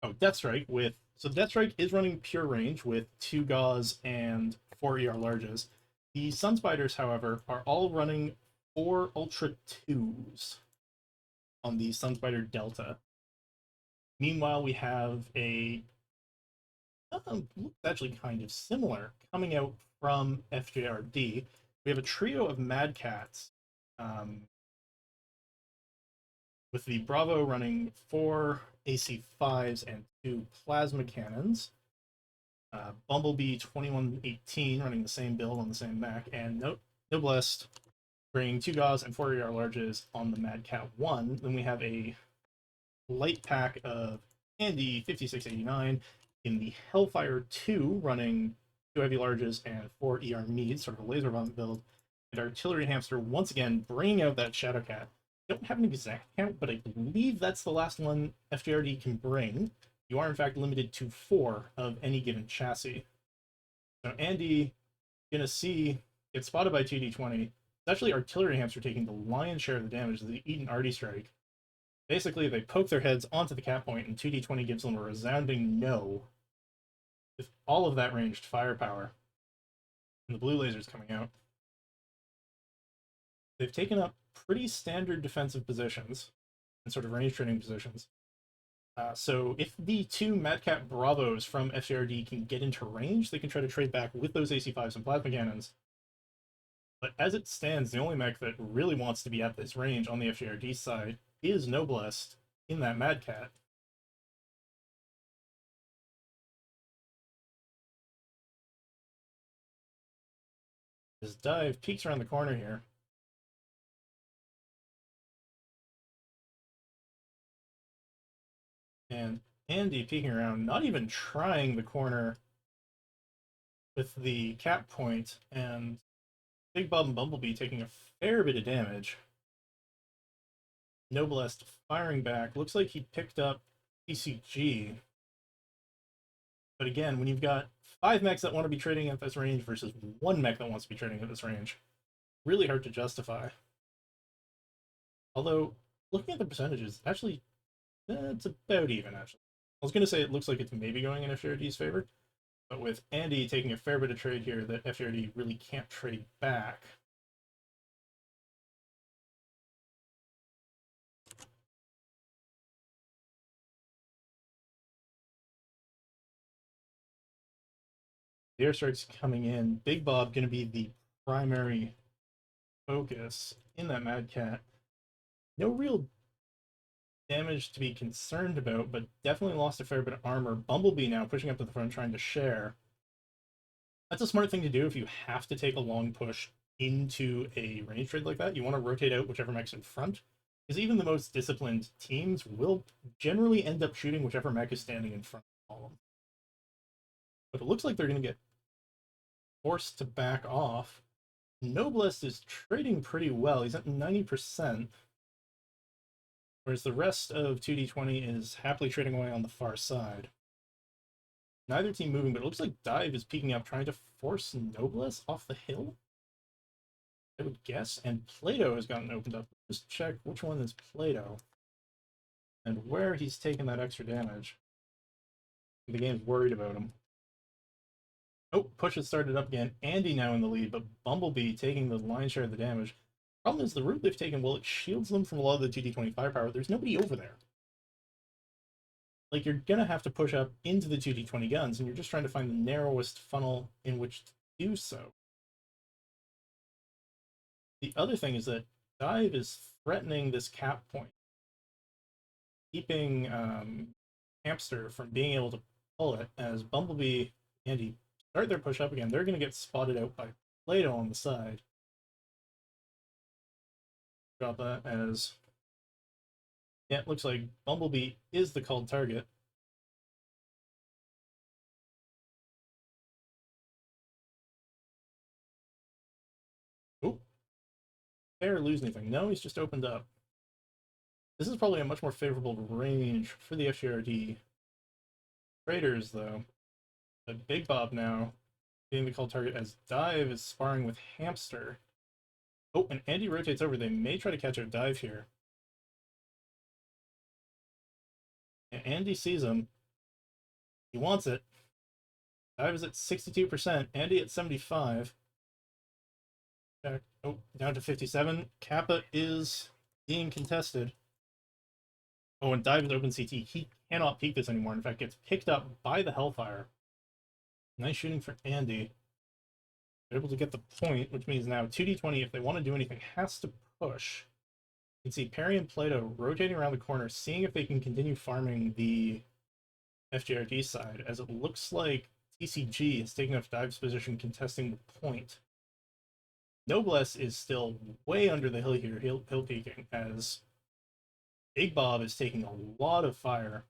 Oh, Deathstrike with. So Deathstrike is running pure range with 2 Gauze and 4 ER Larges. The Sunspiders, however, are all running 4 Ultra 2s on the Sunspider Delta. Meanwhile, we have a actually kind of similar coming out from FJRD. We have a trio of Mad Cats, with the Bravo running 4 AC5s and 2 Plasma Cannons. Bumblebee 2118 running the same build on the same mech, and Noblest bringing 2 Gauze and 4 ER Larges on the Mad Cat 1. Then we have a light pack of Andy 5689 in the Hellfire 2 running 2 Heavy Larges and 4 ER Meads, sort of a laser vomit build. And Artillery Hamster once again bringing out that Shadowcat. I don't have an exact count, but I believe that's the last one FJRD can bring. You are in fact limited to 4 of any given chassis. So Andy gonna see get spotted by TD20. It's actually Artillery Hamster taking the lion's share of the damage of the Eaton Arty Strike. Basically, they poke their heads onto the cap point, and 2D20 gives them a resounding no with all of that ranged firepower. And the blue laser's coming out. They've taken up pretty standard defensive positions and sort of range trading positions. So if the 2 Madcat Bravos from FCRD can get into range, they can try to trade back with those AC5s and Plasma Cannons. But as it stands, the only mech that really wants to be at this range on the FCRD side is Noblest in that Madcat. His dive peeks around the corner here. And Andy peeking around, not even trying the corner with the cap point, and Big Bob and Bumblebee taking a fair bit of damage. Noblest firing back. Looks like he picked up PCG. But again, when you've got 5 mechs that want to be trading at this range versus 1 mech that wants to be trading at this range, really hard to justify. Although, looking at the percentages, actually, it's about even, actually. I was going to say it looks like it's maybe going in FJRD's favor, but with Andy taking a fair bit of trade here that FJRD really can't trade back. The airstrike's coming in. Big Bob going to be the primary focus in that Mad Cat. No real damage to be concerned about, but definitely lost a fair bit of armor. Bumblebee now pushing up to the front, trying to share. That's a smart thing to do if you have to take a long push into a range trade like that. You want to rotate out whichever mech's in front, because even the most disciplined teams will generally end up shooting whichever mech is standing in front of them. But it looks like they're going to get forced to back off. Noblest is trading pretty well. He's at 90%. Whereas the rest of 2D20 is happily trading away on the far side. Neither team moving, but it looks like Dive is peeking up, trying to force Noblest off the hill, I would guess. And Plato has gotten opened up. Just check which one is Plato and where he's taken that extra damage. The game's worried about him. Oh, push has started up again. Andy now in the lead, but Bumblebee taking the lion's share of the damage. Problem is the route they've taken, well, it shields them from a lot of the 2D20 firepower. There's nobody over there. Like, you're going to have to push up into the 2D20 guns, and you're just trying to find the narrowest funnel in which to do so. The other thing is that Dive is threatening this cap point, keeping Hamster from being able to call it, as Bumblebee and Andy start their push up again. They're going to get spotted out by Plato on the side. Drop that as... Yeah, it looks like Bumblebee is the called target. Oop. Fair lose anything. No, he's just opened up. This is probably a much more favorable range for the FGRD traders, though. But Big Bob now being the called target as Dive is sparring with Hamster. Oh, and Andy rotates over. They may try to catch out Dive here. And Andy sees him. He wants it. Dive is at 62%. Andy at 75. Oh, down to 57. Kappa is being contested. Oh, and Dive is open CT. He cannot peek this anymore. In fact, gets picked up by the Hellfire. Nice shooting for Andy. They're able to get the point, which means now 2d20, if they want to do anything, has to push. You can see Perry and Plato rotating around the corner, seeing if they can continue farming the FJRD side, as it looks like TCG is taking up Dive's position, contesting the point. Noblesse is still way under the hill here, hill peeking, as Big Bob is taking a lot of fire.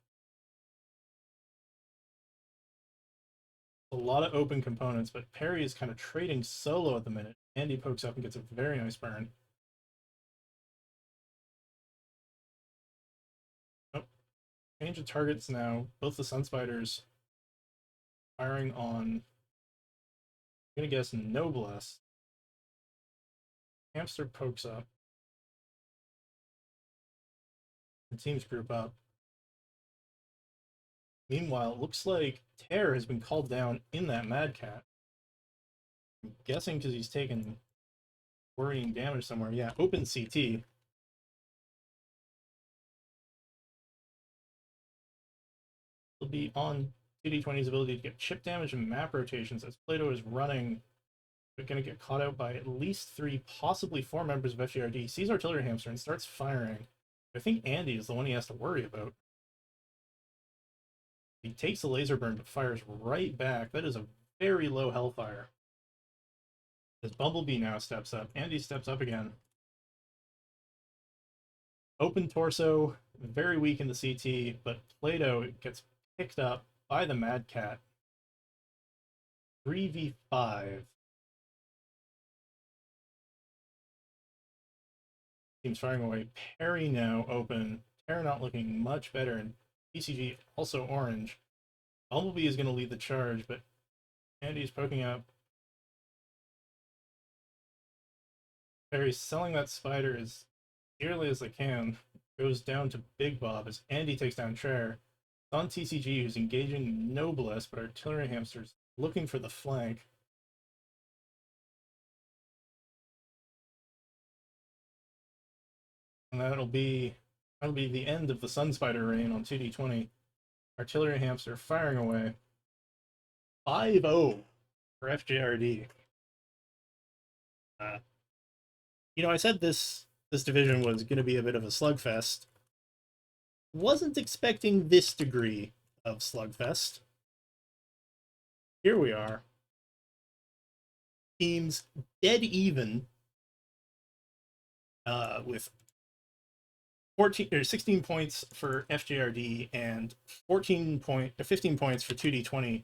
A lot of open components, but Perry is kind of trading solo at the minute. Andy pokes up and gets a very nice burn. Oh, change of targets now. Both the Sun Spiders firing on, I'm gonna guess, Noblesse. Hamster pokes up. The teams group up. Meanwhile, it looks like Terror has been called down in that Mad Cat. I'm guessing because he's taken worrying damage somewhere. Yeah, open CT. Will be on 2d20's ability to get chip damage and map rotations as Plato is running. They're going to get caught out by at least 3, possibly 4 members of FGRD. Sees Artillery Hamster and starts firing. I think Andy is the one he has to worry about. He takes a laser burn but fires right back. That is a very low Hellfire. As Bumblebee now steps up, Andy steps up again. Open torso, very weak in the CT, but Plato gets picked up by the Mad Cat. 3v5. Teams firing away. Perry now open. Terra not looking much better, and PCG also orange. Bumblebee is going to lead the charge, but Andy's poking up. Perry's selling that spider as dearly as they can. Goes down to Big Bob as Andy takes down Trare. It's on TCG, who's engaging Noblesse, but Artillery Hamster's looking for the flank. And that'll be the end of the Sun Spider reign on 2d20. Artillery Hamster firing away. 5-0 for FJRD. I said this division was going to be a bit of a slugfest. Wasn't expecting this degree of slugfest. Here we are. Teams dead even with 16 points for FJRD and 15 points for 2d20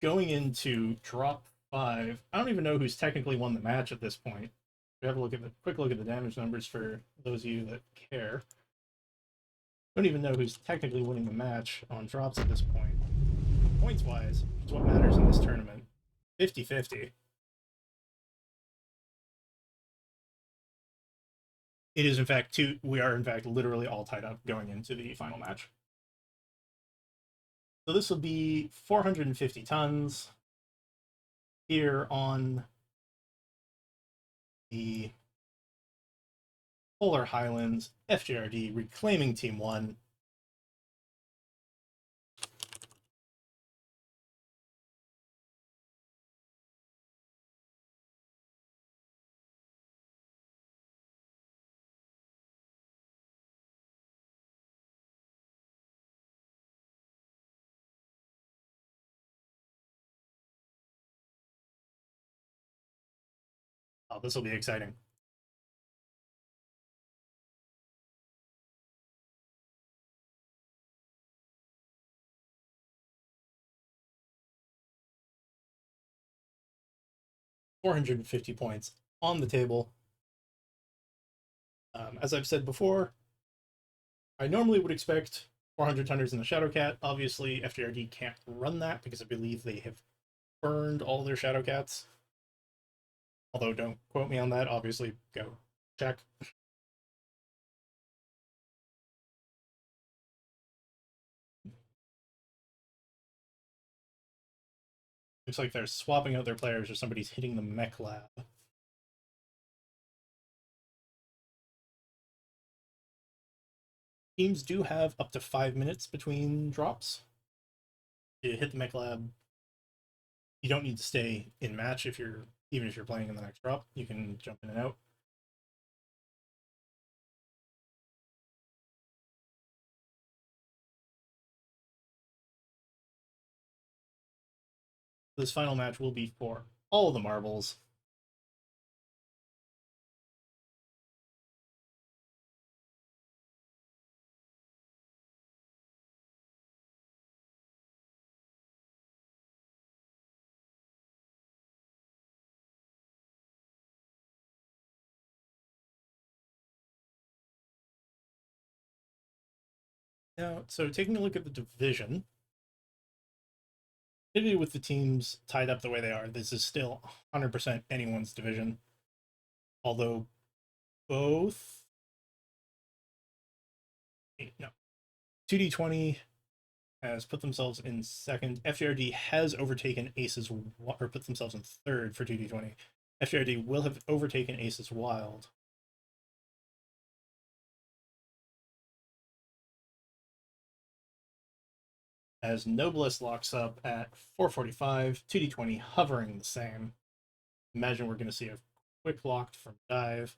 going into drop 5. I don't even know who's technically won the match at this point. We have a quick look at the damage numbers for those of you that care. Don't even know who's technically winning the match on drops at this point. Points wise, is what matters in this tournament. 50-50. It is in fact we are in fact literally all tied up going into the final match. So this will be 450 tons here on the Polar Highlands. FJRD reclaiming Team 1. Oh, this will be exciting. $450 on the table. As I've said before, I normally would expect 400 tonners in the Shadowcat. Obviously, FJRD can't run that because I believe they have burned all their Shadowcats. Although, don't quote me on that. Obviously, go check. Looks like they're swapping out their players or somebody's hitting the mech lab. Teams do have up to 5 minutes between drops. You hit the mech lab. You don't need to stay in match even if you're playing in the next drop. You can jump in and out. This final match will be for all the marbles. Now, so taking a look at the division, maybe with the teams tied up the way they are, this is still 100% anyone's division. Although both, no, 2D20 has put themselves in second. FJRD has overtaken Aces, or put themselves in third for 2D20. FJRD will have overtaken Aces Wild. As Noblest locks up at 445, 2D20 hovering the same. Imagine we're going to see a quick locked from Dive.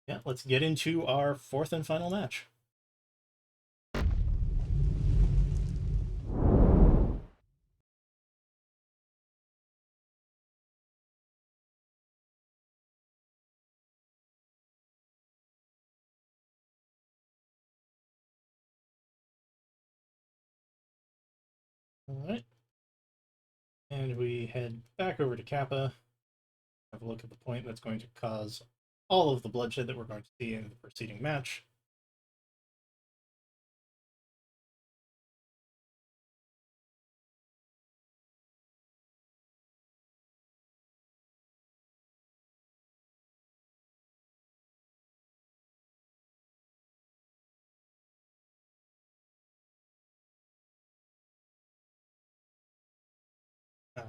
Yeah, let's get into our fourth and final match. All right. And we head back over to Kappa. Have a look at the point that's going to cause all of the bloodshed that we're going to see in the preceding match.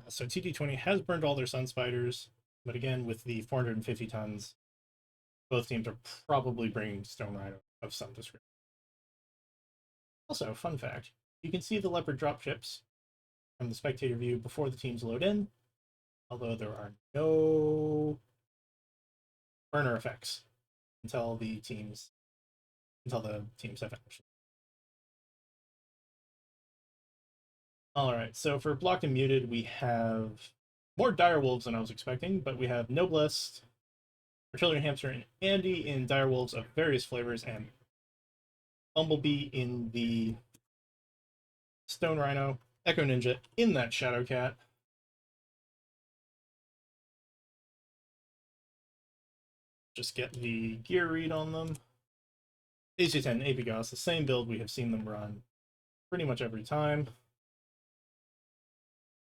So TD20 has burned all their Sun Spiders, but again, with the 450 tons, both teams are probably bringing Stone Rhino of some description. Also, fun fact, you can see the Leopard dropships from the spectator view before the teams load in, although there are no burner effects until the teams have finished. All right, so for blocked and muted, we have more direwolves than I was expecting, but we have Noblest, Artillery Hamster, and Andy in direwolves of various flavors, and Bumblebee in the Stone Rhino, Echo Ninja in that Shadowcat. Just get the gear read on them. AC-10 Apigos, the same build we have seen them run pretty much every time.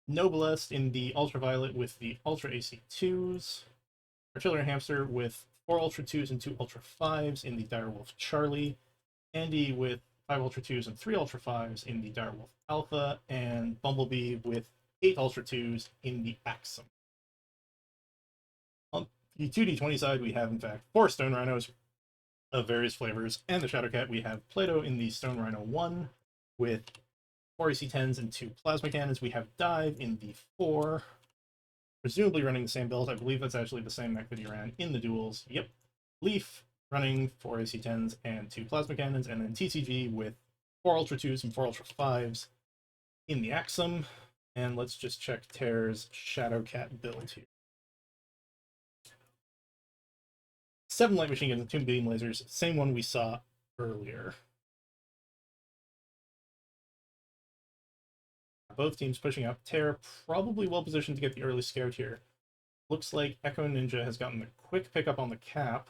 Noblest in the Ultraviolet with the Ultra AC2s. Artillery Hamster with 4 Ultra 2s and 2 Ultra 5s in the Direwolf Charlie. Andy with 5 Ultra 2s and 3 Ultra 5s in the Direwolf Alpha. And Bumblebee with 8 Ultra 2s in the Axum. On the 2D20 side, we have, in fact, 4 Stone Rhinos of various flavors. And the Shadowcat, we have Plato in the Stone Rhino 1 with 4 AC-10s and 2 Plasma Cannons. We have Dive in the 4, presumably running the same build. I believe that's actually the same mech that he ran in the duels. Yep. Leaf running 4 AC-10s and 2 Plasma Cannons, and then TCG with 4 Ultra 2s and 4 Ultra 5s in the Axum. And let's just check Terr's Shadowcat build here. 7 light machine guns and 2 beam lasers, same one we saw earlier. Both teams pushing up. Terra probably well positioned to get the early scout here. Looks like Echo Ninja has gotten the quick pickup on the cap.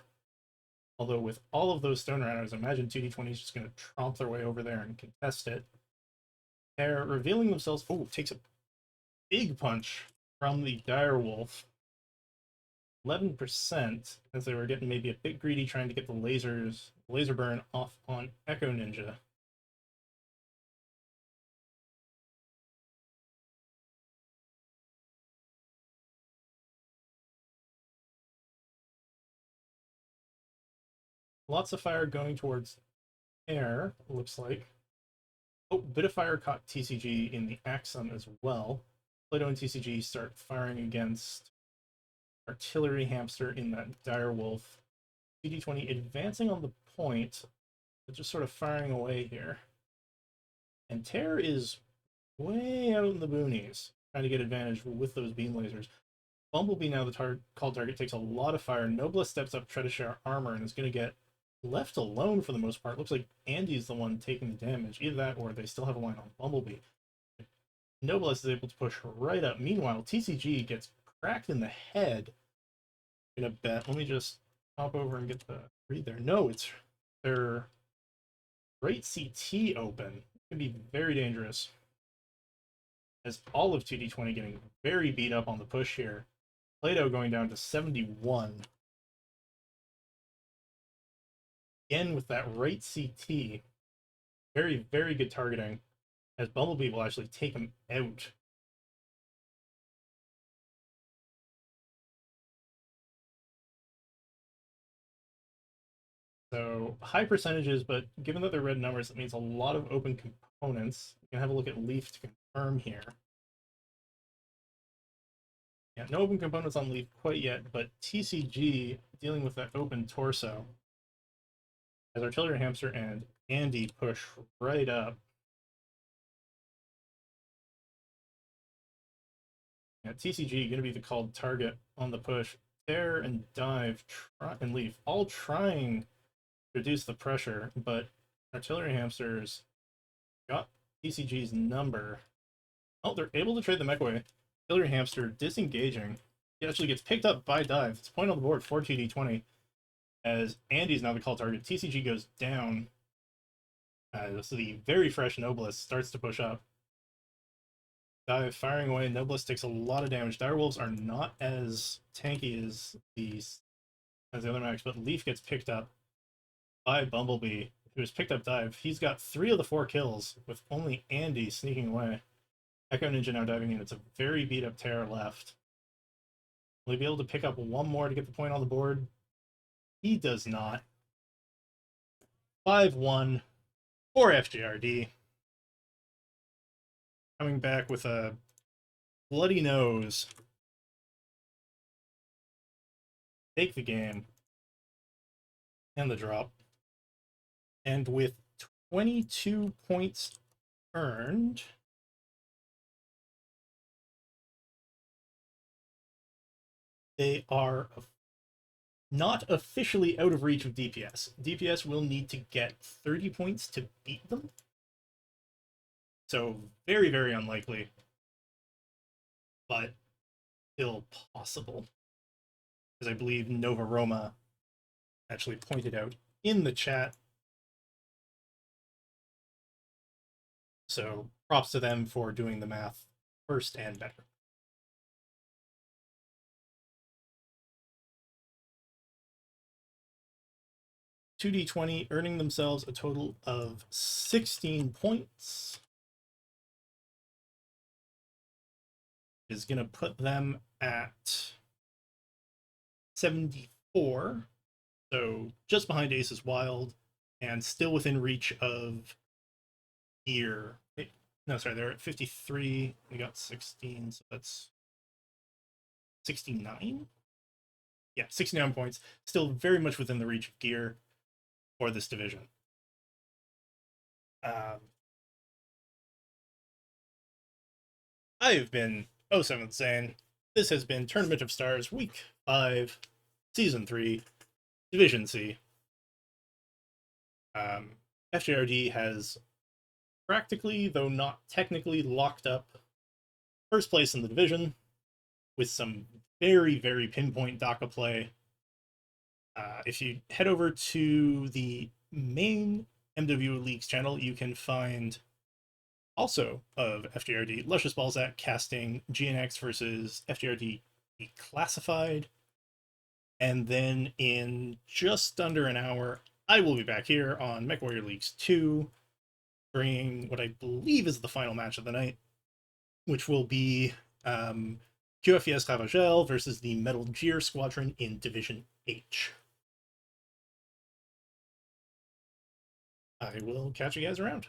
Although with all of those Stone Runners, I imagine 2D20 is just going to tromp their way over there and contest it. They're revealing themselves. Oh, takes a big punch from the Direwolf. 11%, as they were getting maybe a bit greedy trying to get the laser burn off on Echo Ninja. Lots of fire going towards air, looks like. Oh, bit of fire caught TCG in the Axum as well. Plato and TCG start firing against Artillery Hamster in that Direwolf. CD20 advancing on the point, but just sort of firing away here. And Terror is way out in the boonies, trying to get advantage with those beam lasers. Bumblebee, now the called target, takes a lot of fire. Noblesse steps up to try to share armor and is going to get left alone for the most part. Looks like Andy's the one taking the damage. Either that or they still have a line on Bumblebee. Noblesse is able to push right up. Meanwhile, TCG gets cracked in the head. I'm gonna bet. Let me just hop over and get the read there. No, it's their right CT open. It can be very dangerous. As all of 2D20 getting very beat up on the push here. Plato going down to 71. Again with that right CT. Very, very good targeting. As Bumblebee will actually take him out. So high percentages, but given that they're red numbers, it means a lot of open components. You can have a look at Leaf to confirm here. Yeah, no open components on Leaf quite yet, but TCG dealing with that open torso. As Artillery Hamster and Andy push right up. Yeah, TCG going to be the called target on the push. Tear and Dive and Leaf all trying to reduce the pressure, but Artillery Hamsters got TCG's number. Oh, they're able to trade the mech away. Artillery Hamster disengaging. He actually gets picked up by Dive. It's a point on the board for TD20. As Andy's now the call target. TCG goes down. So the very fresh Noblesse starts to push up. Dive firing away. Noblesse takes a lot of damage. Direwolves are not as tanky as the other mechs, but Leaf gets picked up by Bumblebee, who has picked up Dive. He's got 3 of the 4 kills, with only Andy sneaking away. Echo Ninja now diving in. It's a very beat up Terror left. Will he be able to pick up one more to get the point on the board? He does not. 5-1 for FJRD. Coming back with a bloody nose. Take the game. And the drop. And with 22 points earned, they are not officially out of reach of DPS. DPS will need to get 30 points to beat them. So very, very unlikely. But still possible. As I believe Nova Roma actually pointed out in the chat. So props to them for doing the math first and better. 2D20 earning themselves a total of 16 points. Is going to put them at 74. So just behind Aces Wild and still within reach of Gear. No, sorry, they're at 53. We got 16, so that's 69? Yeah, 69 points. Still very much within the reach of Gear for this division. I have been 07 Sane. This has been Tournament of Stars Week 5, Season 3, Division C. FJRD has practically, though not technically, locked up first place in the division with some very, very pinpoint DACA play. If you head over to the main MW Leagues channel, you can find also of FJRD Luscious Balzac casting GNX versus FJRD Declassified. And then in just under an hour, I will be back here on MechWarrior Leagues 2, bringing what I believe is the final match of the night, which will be QFES Ravagel versus the Metal Gear Squadron in Division H. I will catch you guys around.